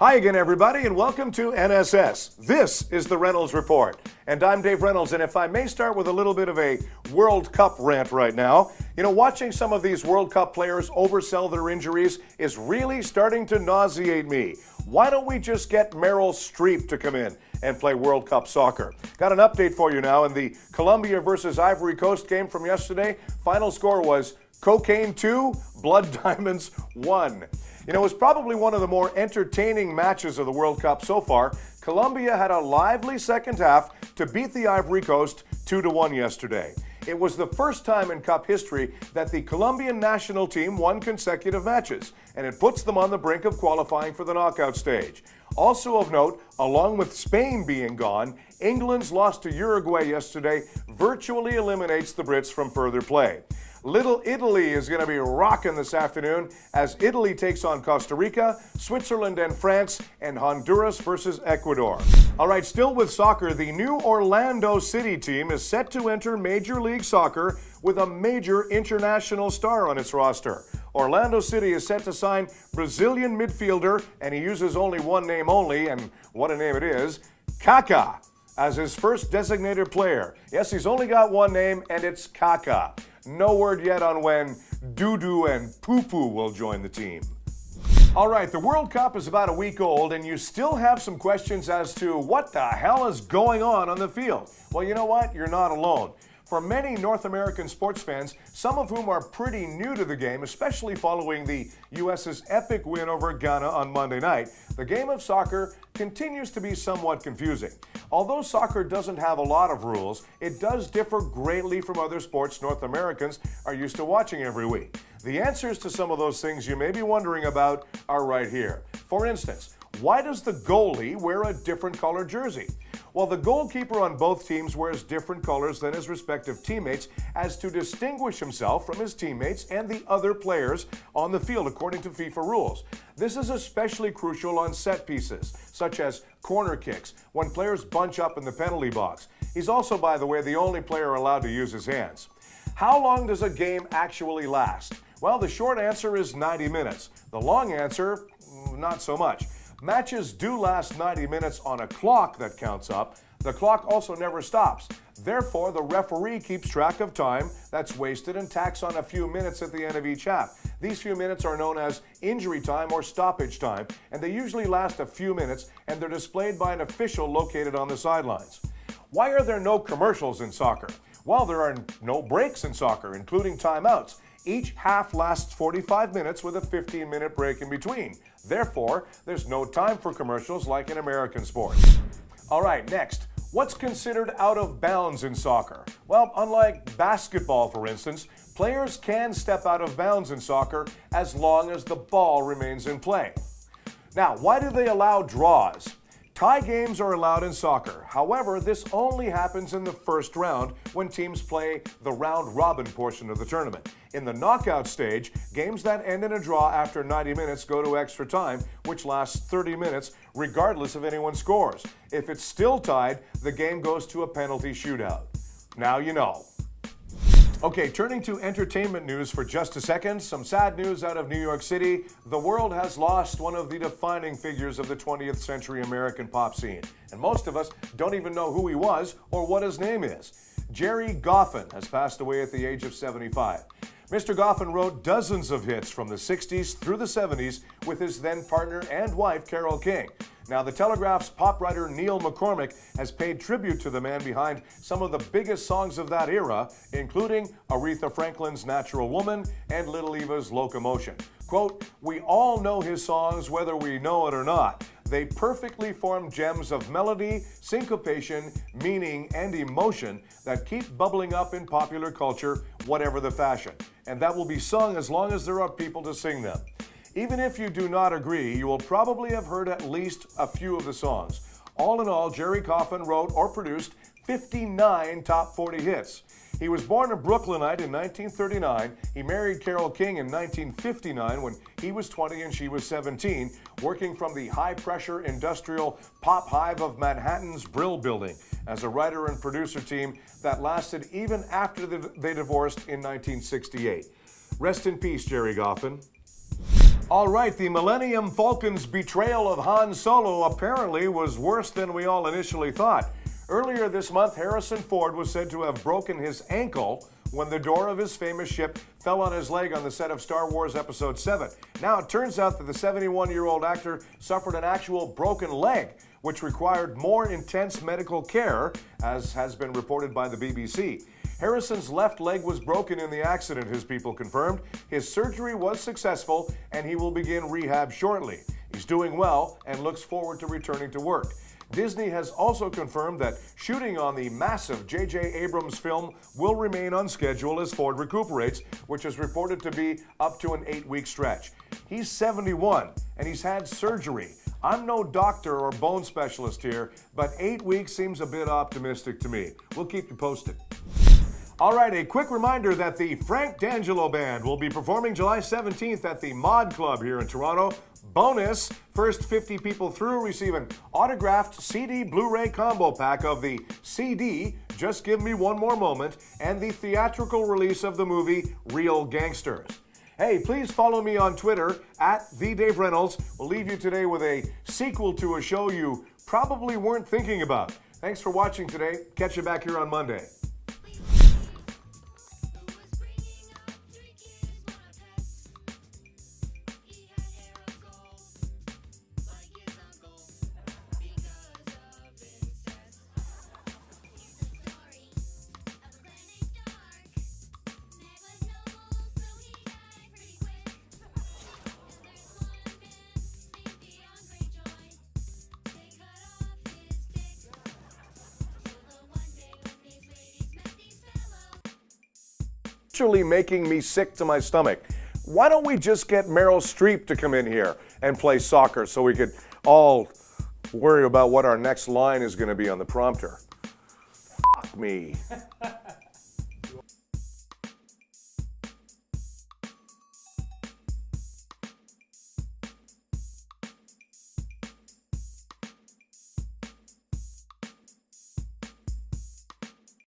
Hi again, everybody, and welcome to NSS. This is the Reynolds Report, and I'm Dave Reynolds, and if I may start with a little bit of a World Cup rant right now, watching some of these World Cup players oversell their injuries is really starting to nauseate me. Why don't we just get Meryl Streep to come in and play World Cup soccer? Got an update for you now in the Colombia versus Ivory Coast game from yesterday. Final score was Cocaine 2, Blood Diamonds 1. It was probably one of the more entertaining matches of the World Cup so far. Colombia had a lively second half to beat the Ivory Coast 2-1 yesterday. It was the first time in Cup history that the Colombian national team won consecutive matches, and it puts them on the brink of qualifying for the knockout stage. Also of note, along with Spain being gone, England's loss to Uruguay yesterday virtually eliminates the Brits from further play. Little Italy is going to be rocking this afternoon as Italy takes on Costa Rica, Switzerland and France, and Honduras versus Ecuador. All right, still with soccer, the new Orlando City team is set to enter Major League Soccer with a major international star on its roster. Orlando City is set to sign Brazilian midfielder, and he uses only one name only, and what a name it is, Kaka, as his first designated player. Yes, he's only got one name, and it's Kaka. No word yet on when Doo-Doo and Poo-Poo will join the team. All right, the World Cup is about a week old, and you still have some questions as to what the hell is going on the field. Well, you know what? You're not alone. For many North American sports fans, some of whom are pretty new to the game, especially following the U.S.'s epic win over Ghana on Monday night, the game of soccer continues to be somewhat confusing. Although soccer doesn't have a lot of rules, it does differ greatly from other sports North Americans are used to watching every week. The answers to some of those things you may be wondering about are right here. For instance, why does the goalie wear a different color jersey? Well, the goalkeeper on both teams wears different colors than his respective teammates as to distinguish himself from his teammates and the other players on the field according to FIFA rules. This is especially crucial on set pieces, such as corner kicks, when players bunch up in the penalty box. He's also, by the way, the only player allowed to use his hands. How long does a game actually last? Well, the short answer is 90 minutes. The long answer, not so much. Matches do last 90 minutes on a clock that counts up. The clock also never stops. Therefore, the referee keeps track of time that's wasted and tacks on a few minutes at the end of each half. These few minutes are known as injury time or stoppage time, and they usually last a few minutes, and they're displayed by an official located on the sidelines. Why are there no commercials in soccer? Well, there are no breaks in soccer, including timeouts. Each half lasts 45 minutes with a 15-minute break in between. Therefore, there's no time for commercials like in American sports. All right, next. What's considered out of bounds in soccer? Well, unlike basketball, for instance, players can step out of bounds in soccer as long as the ball remains in play. Now, why do they allow draws? Tie games are allowed in soccer. However, this only happens in the first round when teams play the round-robin portion of the tournament. In the knockout stage, games that end in a draw after 90 minutes go to extra time, which lasts 30 minutes regardless of anyone scores. If it's still tied, the game goes to a penalty shootout. Now you know. Okay, turning to entertainment news for just a second. Some sad news out of New York City. The world has lost one of the defining figures of the 20th century American pop scene. And most of us don't even know who he was or what his name is. Jerry Goffin has passed away at the age of 75. Mr. Goffin wrote dozens of hits from the 60s through the 70s with his then partner and wife, Carole King. Now, the Telegraph's pop writer Neil McCormick has paid tribute to the man behind some of the biggest songs of that era, including Aretha Franklin's Natural Woman and Little Eva's Locomotion. Quote, "We all know his songs whether we know it or not. They perfectly form gems of melody, syncopation, meaning, and emotion that keep bubbling up in popular culture, whatever the fashion. And that will be sung as long as there are people to sing them. Even if you do not agree, you will probably have heard at least a few of the songs. All in all, Jerry Goffin wrote or produced 59 top 40 hits. He was born a Brooklynite in 1939. He married Carole King in 1959 when he was 20 and she was 17, working from the high-pressure industrial pop hive of Manhattan's Brill Building as a writer and producer team that lasted even after they divorced in 1968. Rest in peace, Jerry Goffin. All right, the Millennium Falcon's betrayal of Han Solo apparently was worse than we all initially thought. Earlier this month, Harrison Ford was said to have broken his ankle when the door of his famous ship fell on his leg on the set of Star Wars Episode 7. Now, it turns out that the 71-year-old actor suffered an actual broken leg, which required more intense medical care, as has been reported by the BBC. Harrison's left leg was broken in the accident, his people confirmed. His surgery was successful, and he will begin rehab shortly. He's doing well and looks forward to returning to work. Disney has also confirmed that shooting on the massive J.J. Abrams film will remain on schedule as Ford recuperates, which is reported to be up to an 8-week stretch. He's 71, and he's had surgery. I'm no doctor or bone specialist here, but 8 weeks seems a bit optimistic to me. We'll keep you posted. All right, a quick reminder that the Frank D'Angelo Band will be performing July 17th at the Mod Club here in Toronto. Bonus, first 50 people through receive an autographed CD Blu-ray combo pack of the CD, Just Give Me One More Moment, and the theatrical release of the movie Real Gangsters. Hey, please follow me on Twitter at @TheDaveReynolds. We'll leave you today with a sequel to a show you probably weren't thinking about. Thanks for watching today. Catch you back here on Monday. Actually making me sick to my stomach. Why don't we just get Meryl Streep to come in here and play soccer so we could all worry about what our next line is going to be on the prompter? Fuck me.